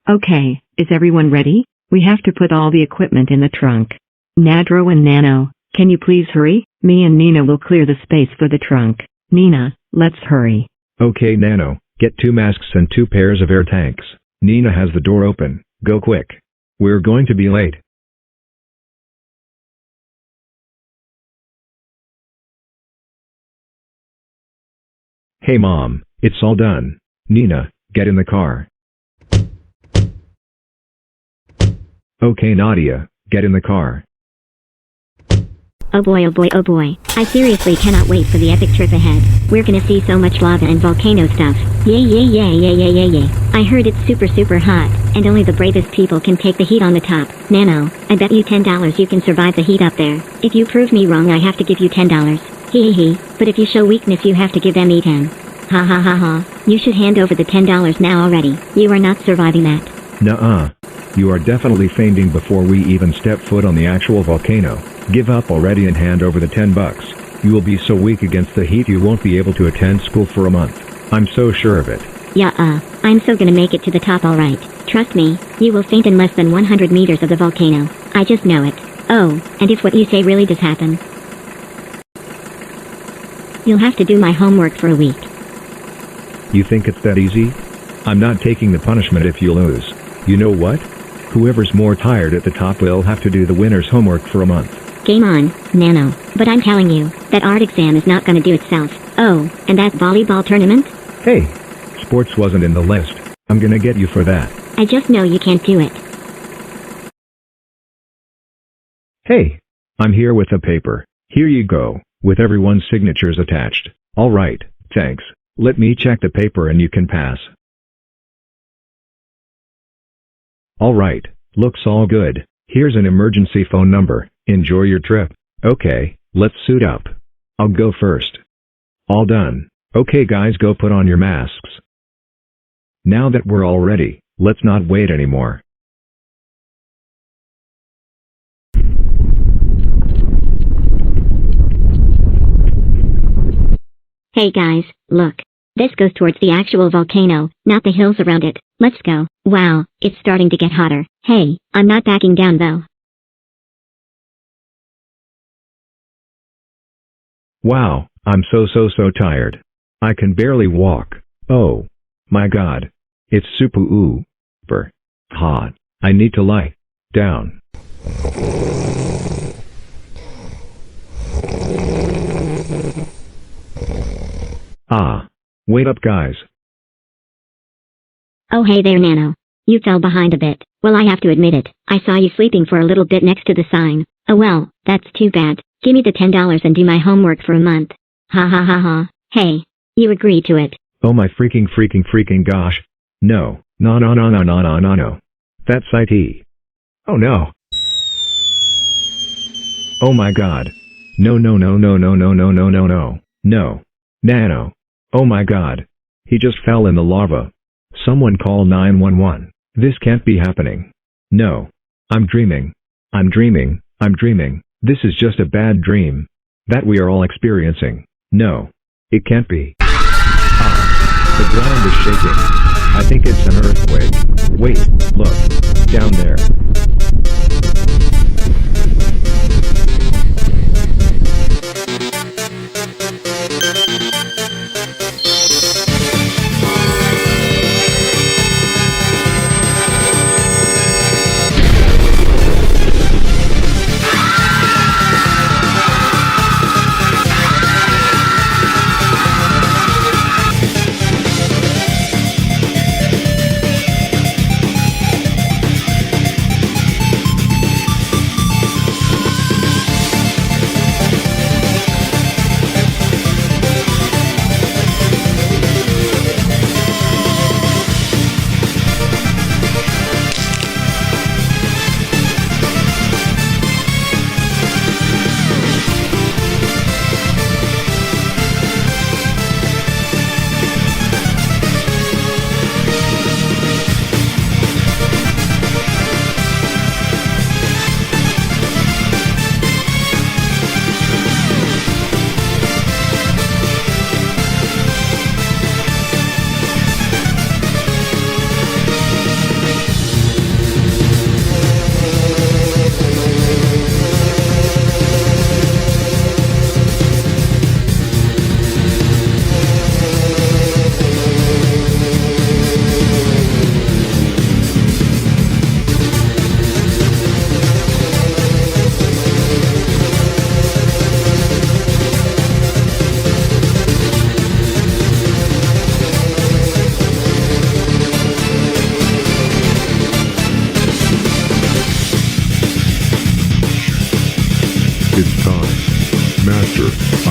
Okay, is everyone ready? We have to put all the equipment in the trunk. Nadro and Nano, can you please hurry? Me and Nina will clear the space for the trunk. Nina, let's hurry. Okay, Nano, get 2 masks and 2 pairs of air tanks. Nina has the door open. Go quick. We're going to be late. Hey Mom, it's all done. Nina, get in the car. Okay Nadia, get in the car. Oh boy, oh boy, oh boy. I seriously cannot wait for the epic trip ahead. We're gonna see so much lava and volcano stuff. Yay yay yay yay yay yay yay. I heard it's super hot, and only the bravest people can take the heat on the top. Nano, I bet you $10 you can survive the heat up there. If you prove me wrong I have to give you $10. Hee hee hee, but if you show weakness you have to give them E10. Ha ha ha ha. You should hand over the $10 now already. You are not surviving that. Nuh-uh. You are definitely fainting before we even step foot on the actual volcano. Give up already and hand over the $10. You will be so weak against the heat you won't be able to attend school for a month. I'm so sure of it. Yeah, I'm so gonna make it to the top alright. Trust me, you will faint in less than 100 meters of the volcano. I just know it. Oh, and if what you say really does happen, you'll have to do my homework for a week. You think it's that easy? I'm not taking the punishment if you lose. You know what? Whoever's more tired at the top will have to do the winner's homework for a month. Game on, Nano. But I'm telling you, that art exam is not gonna do itself. Oh, and that volleyball tournament? Hey, sports wasn't in the list. I'm gonna get you for that. I just know you can't do it. Hey, I'm here with the paper. Here you go, with everyone's signatures attached. Alright, thanks. Let me check the paper and you can pass. Alright, looks all good. Here's an emergency phone number. Enjoy your trip. Okay, let's suit up. I'll go first. All done. Okay guys, go put on your masks. Now that we're all ready, let's not wait anymore. Hey guys, look. This goes towards the actual volcano, not the hills around it. Let's go. Wow, it's starting to get hotter. Hey, I'm not backing down though. Wow, I'm so tired. I can barely walk. Oh my god. It's super hot. I need to lie down. Wait up guys. Oh hey there Nano. You fell behind a bit. Well I have to admit it, I saw you sleeping for a little bit next to the sign. Oh well, that's too bad. Give me the $10 and do my homework for a month. Ha ha ha ha. Hey, you agreed to it. Oh my freaking gosh. No. No. That's IT. Oh no. Oh my god. No. No. Nano. Oh my god. He just fell in the lava. Someone call 911. This can't be happening. No. I'm dreaming. This is just a bad dream. That we are all experiencing. No. It can't be. The ground is shaking. I think it's an earthquake. Wait, look. Down there.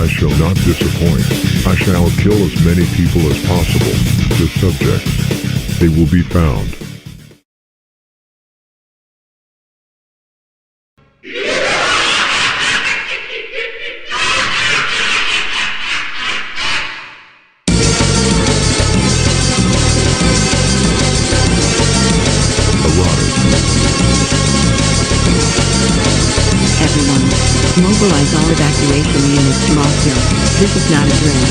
I shall not disappoint. I shall kill as many people as possible. The subjects. They will be found. Everyone, mobilize all evacuation units to Rossville. This is not a drill.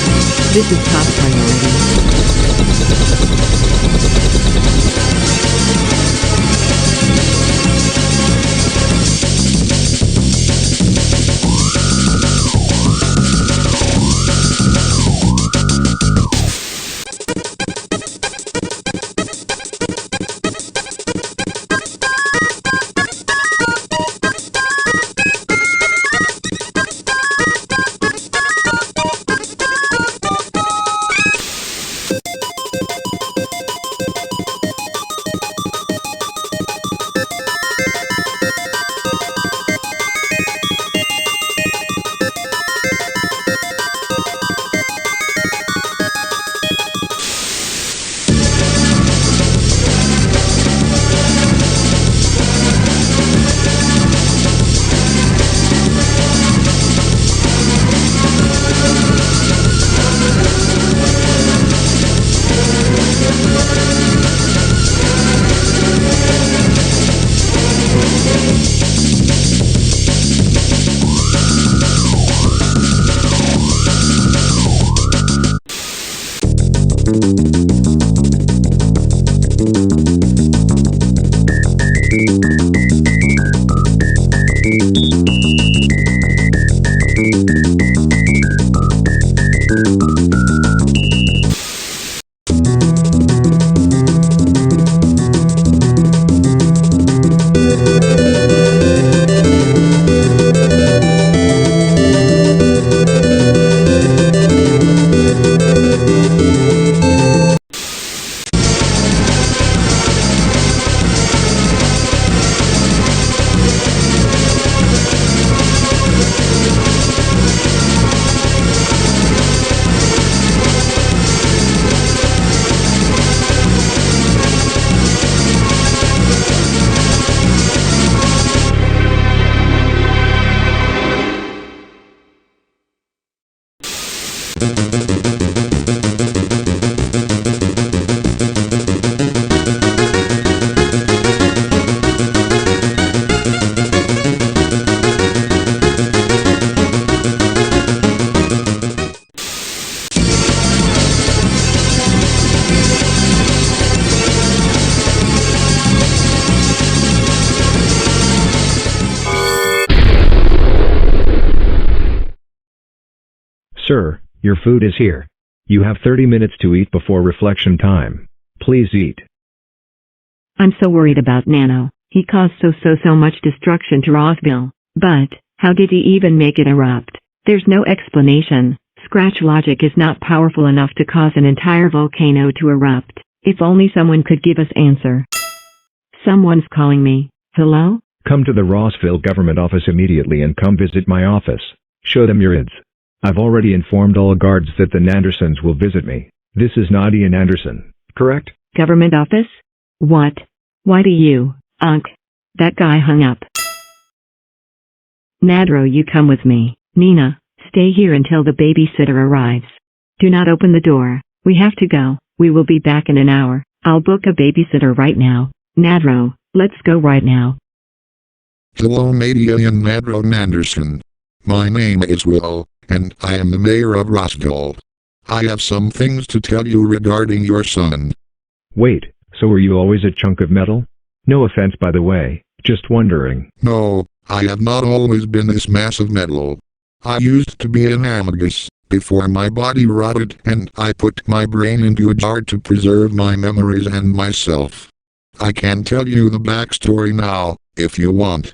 This is top Sir, your food is here. You have 30 minutes to eat before reflection time. Please eat. I'm so worried about Nano. He caused so much destruction to Rossville. But, how did he even make it erupt? There's no explanation. Scratch logic is not powerful enough to cause an entire volcano to erupt. If only someone could give us answer. Someone's calling me. Hello? Come to the Rossville government office immediately and come visit my office. Show them your IDs. I've already informed all guards that the Nandersons will visit me. This is Nadia Nanderson, correct? Government office? What? Why do you, That guy hung up. Nadro, you come with me. Nina, stay here until the babysitter arrives. Do not open the door. We have to go. We will be back in an hour. I'll book a babysitter right now. Nadro, let's go right now. Hello, Nadia and Nadro Nanderson. My name is Will, and I am the mayor of Rossville. I have some things to tell you regarding your son. Wait, so were you always a chunk of metal? No offense by the way, just wondering. No, I have not always been this mass of metal. I used to be an Amogus, before my body rotted and I put my brain into a jar to preserve my memories and myself. I can tell you the backstory now, if you want.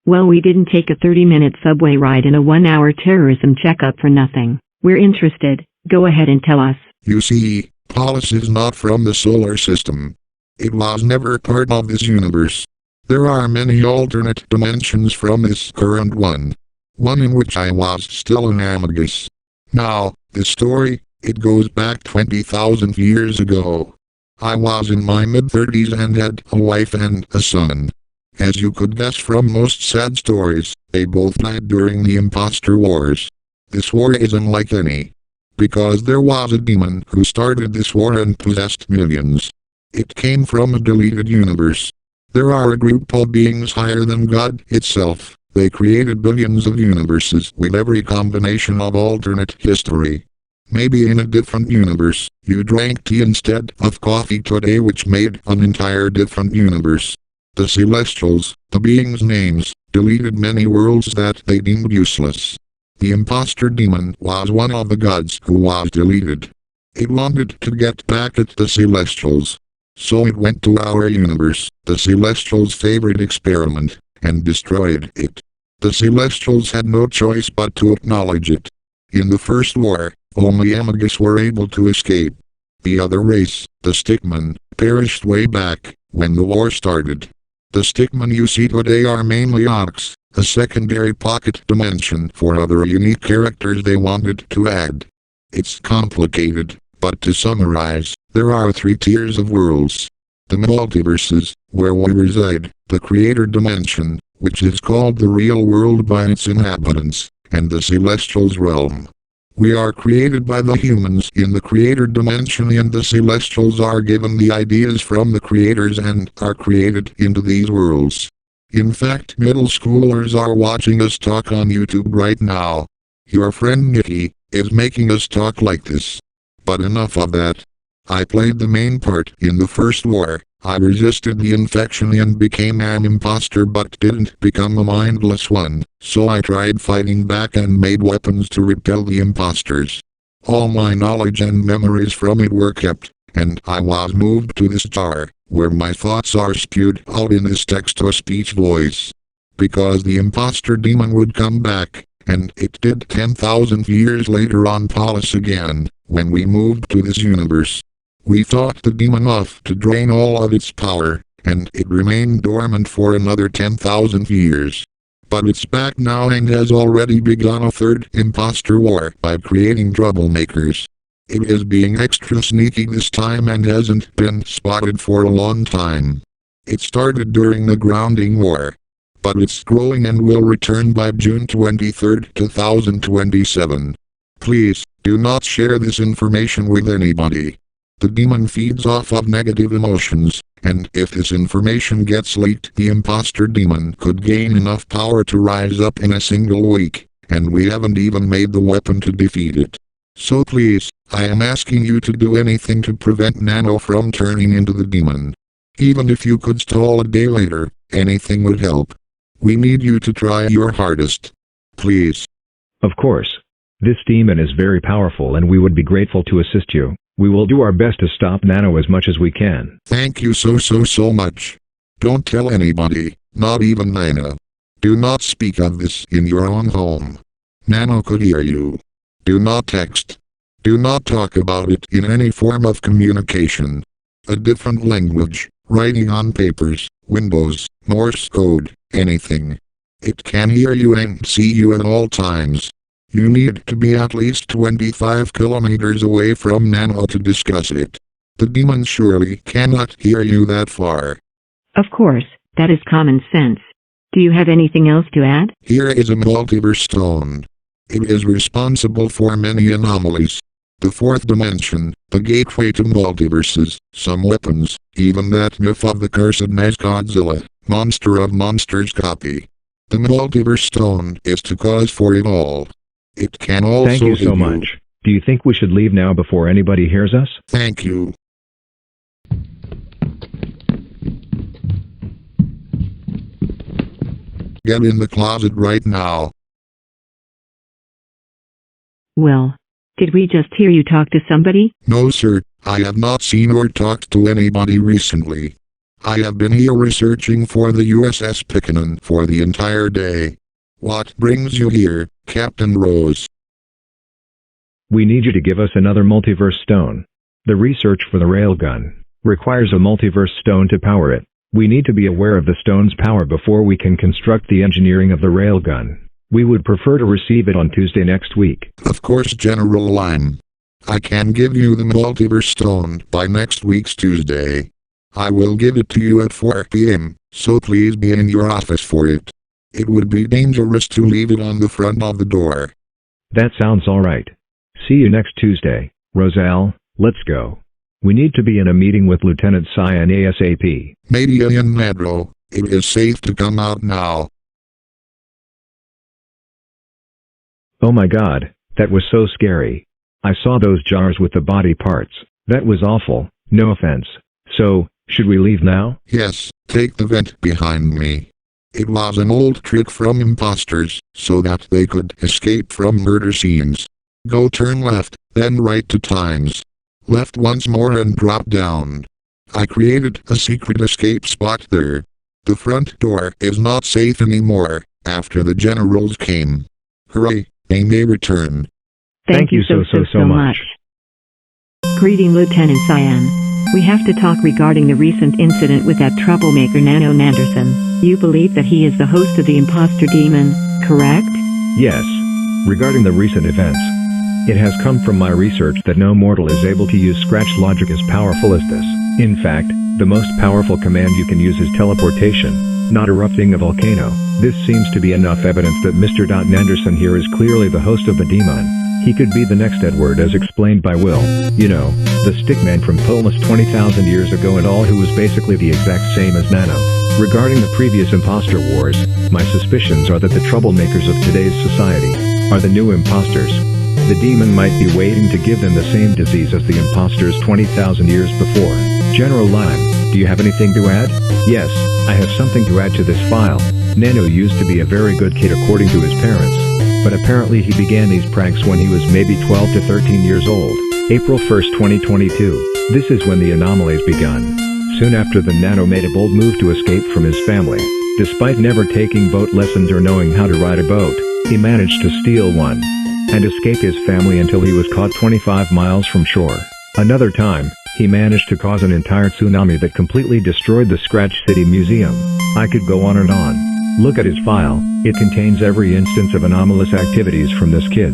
Well, we didn't take a 30-minute subway ride and a 1-hour terrorism checkup for nothing. We're interested. Go ahead and tell us. You see, Polus is not from the solar system. It was never part of this universe. There are many alternate dimensions from this current one. One in which I was still an Amogus, Now, the story, it goes back 20,000 years ago. I was in my mid-30s and had a wife and a son. As you could guess from most sad stories, they both died during the Impostor Wars. This war is unlike any. Because there was a demon who started this war and possessed millions. It came from a deleted universe. There are a group of beings higher than God itself. They created billions of universes with every combination of alternate history. Maybe in a different universe, you drank tea instead of coffee today, which made an entire different universe. The Celestials, the beings' names, deleted many worlds that they deemed useless. The Impostor Demon was one of the gods who was deleted. It wanted to get back at the Celestials. So it went to our universe, the Celestials' favorite experiment, and destroyed it. The Celestials had no choice but to acknowledge it. In the first war, only Amogus were able to escape. The other race, the Stickmen, perished way back, when the war started. The Stickmen you see today are mainly Ox, a secondary pocket dimension for other unique characters they wanted to add. It's complicated, but to summarize, there are 3 tiers of worlds. The multiverses, where we reside, the creator dimension, which is called the real world by its inhabitants, and the Celestials' realm. We are created by the humans in the creator dimension, and the Celestials are given the ideas from the creators and are created into these worlds. In fact, middle schoolers are watching us talk on YouTube right now. Your friend Nicky is making us talk like this. But enough of that. I played the main part in the first war. I resisted the infection and became an imposter but didn't become a mindless one, so I tried fighting back and made weapons to repel the impostors. All my knowledge and memories from it were kept, and I was moved to this jar, where my thoughts are spewed out in this text-to-speech voice. Because the Impostor Demon would come back, and it did 10,000 years later on Polus again, when we moved to this universe. We fought the demon off to drain all of its power, and it remained dormant for another 10,000 years. But it's back now and has already begun a third Impostor War by creating troublemakers. It is being extra sneaky this time and hasn't been spotted for a long time. It started during the grounding war. But it's growing and will return by June 23, 2027. Please, do not share this information with anybody. The demon feeds off of negative emotions, and if this information gets leaked, the Impostor Demon could gain enough power to rise up in a single week, and we haven't even made the weapon to defeat it. So please, I am asking you to do anything to prevent Nano from turning into the demon. Even if you could stall a day later, anything would help. We need you to try your hardest. Please. Of course. This demon is very powerful and we would be grateful to assist you. We will do our best to stop Nano as much as we can. Thank you so much. Don't tell anybody, not even Nana. Do not speak of this in your own home. Nano could hear you. Do not text. Do not talk about it in any form of communication. A different language, writing on papers, windows, Morse code, anything. It can hear you and see you at all times. You need to be at least 25 kilometers away from Nano to discuss it. The demon surely cannot hear you that far. Of course, that is common sense. Do you have anything else to add? Here is a multiverse stone. It is responsible for many anomalies. The fourth dimension, the gateway to multiverses, some weapons, even that myth of the cursed Godzilla, monster of monsters copy. The multiverse stone is to cause for it all. It can also Thank you so much. Do you think we should leave now before anybody hears us? Thank you. Get in the closet right now. Well, did we just hear you talk to somebody? No sir, I have not seen or talked to anybody recently. I have been here researching for the USS Pickaninny for the entire day. What brings you here, Captain Rose? We need you to give us another multiverse stone. The research for the railgun requires a multiverse stone to power it. We need to be aware of the stone's power before we can construct the engineering of the railgun. We would prefer to receive it on Tuesday next week. Of course, General Lime. I can give you the multiverse stone by next week's Tuesday. I will give it to you at 4 p.m., so please be in your office for it. It would be dangerous to leave it on the front of the door. That sounds alright. See you next Tuesday, Roselle. Let's go. We need to be in a meeting with Lieutenant Cyan ASAP. Media and Nadro, it is safe to come out now. Oh my god, that was so scary. I saw those jars with the body parts. That was awful, no offense. So, should we leave now? Yes, take the vent behind me. It was an old trick from imposters, so that they could escape from murder scenes. Go turn left, then right 2 times. Left once more and drop down. I created a secret escape spot there. The front door is not safe anymore, after the generals came. Hooray, they may return. Thank you so much. Greeting Lieutenant Cyan. We have to talk regarding the recent incident with that troublemaker Nano Nanderson. You believe that he is the host of the Impostor Demon, correct? Yes. Regarding the recent events, it has come from my research that no mortal is able to use scratch logic as powerful as this. In fact, the most powerful command you can use is teleportation, not erupting a volcano. This seems to be enough evidence that Mr. Nanderson here is clearly the host of the demon. He could be the next Edward as explained by Will. You know, the Stickman from Polus 20,000 years ago and all, who was basically the exact same as Nano. Regarding the previous Impostor Wars, my suspicions are that the troublemakers of today's society are the new impostors. The demon might be waiting to give them the same disease as the impostors 20,000 years before. General Lime, do you have anything to add? Yes, I have something to add to this file. Nano used to be a very good kid according to his parents, but apparently he began these pranks when he was maybe 12 to 13 years old. April 1st, 2022. This is when the anomalies begun. Soon after, the Nano made a bold move to escape from his family. Despite never taking boat lessons or knowing how to ride a boat, he managed to steal one and escape his family until he was caught 25 miles from shore. Another time, he managed to cause an entire tsunami that completely destroyed the Scratch City Museum. I could go on and on. Look at his file, it contains every instance of anomalous activities from this kid.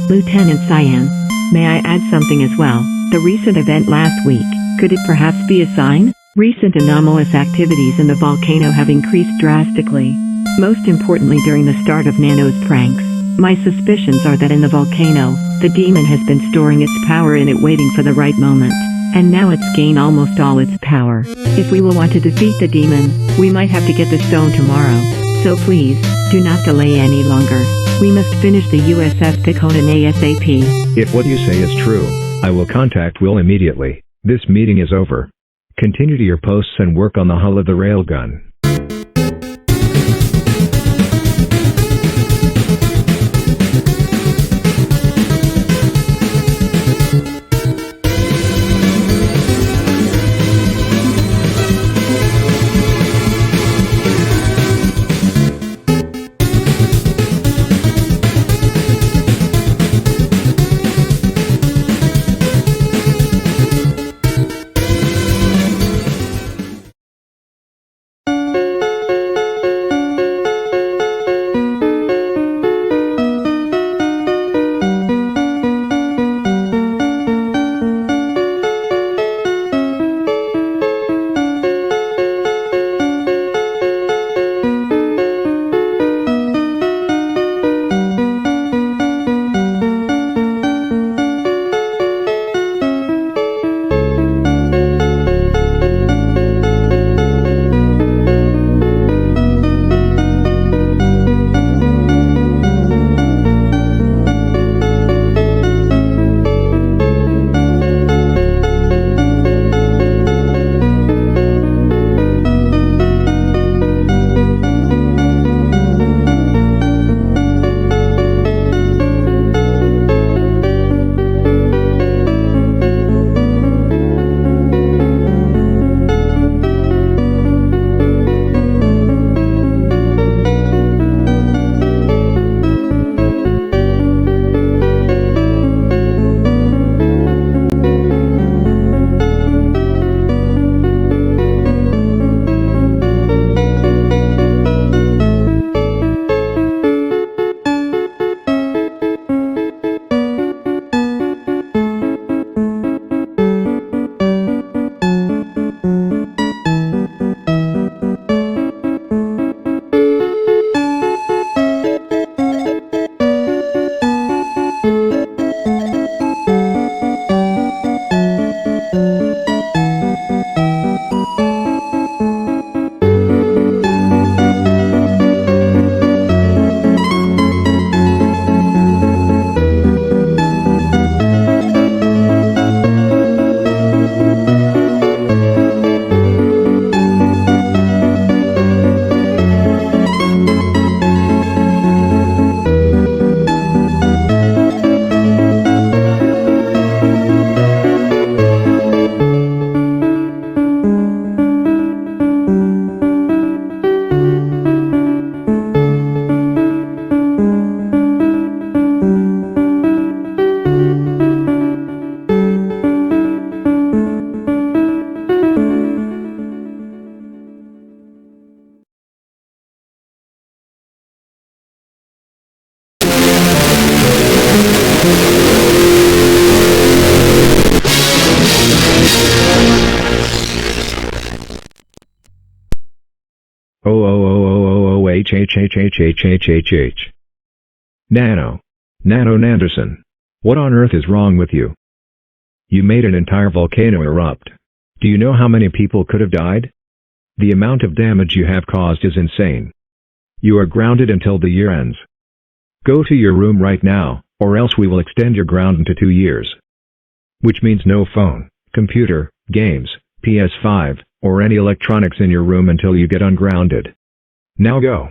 Lieutenant Cyan, may I add something as well? The recent event last week, could it perhaps be a sign? Recent anomalous activities in the volcano have increased drastically. Most importantly, during the start of Nano's pranks. My suspicions are that in the volcano, the demon has been storing its power in it, waiting for the right moment. And now it's gained almost all its power. If we will want to defeat the demon, we might have to get the stone tomorrow. So please, do not delay any longer. We must finish the USS Pikonin ASAP. If what you say is true, I will contact Will immediately. This meeting is over. Continue to your posts and work on the hull of the railgun. H. Nano Nanderson. What on earth is wrong with you? You made an entire volcano erupt. Do you know how many people could have died? The amount of damage you have caused is insane. You are grounded until the year ends. Go to your room right now, or else we will extend your ground into 2 years. Which means no phone, computer, games, PS5, or any electronics in your room until you get ungrounded. Now go.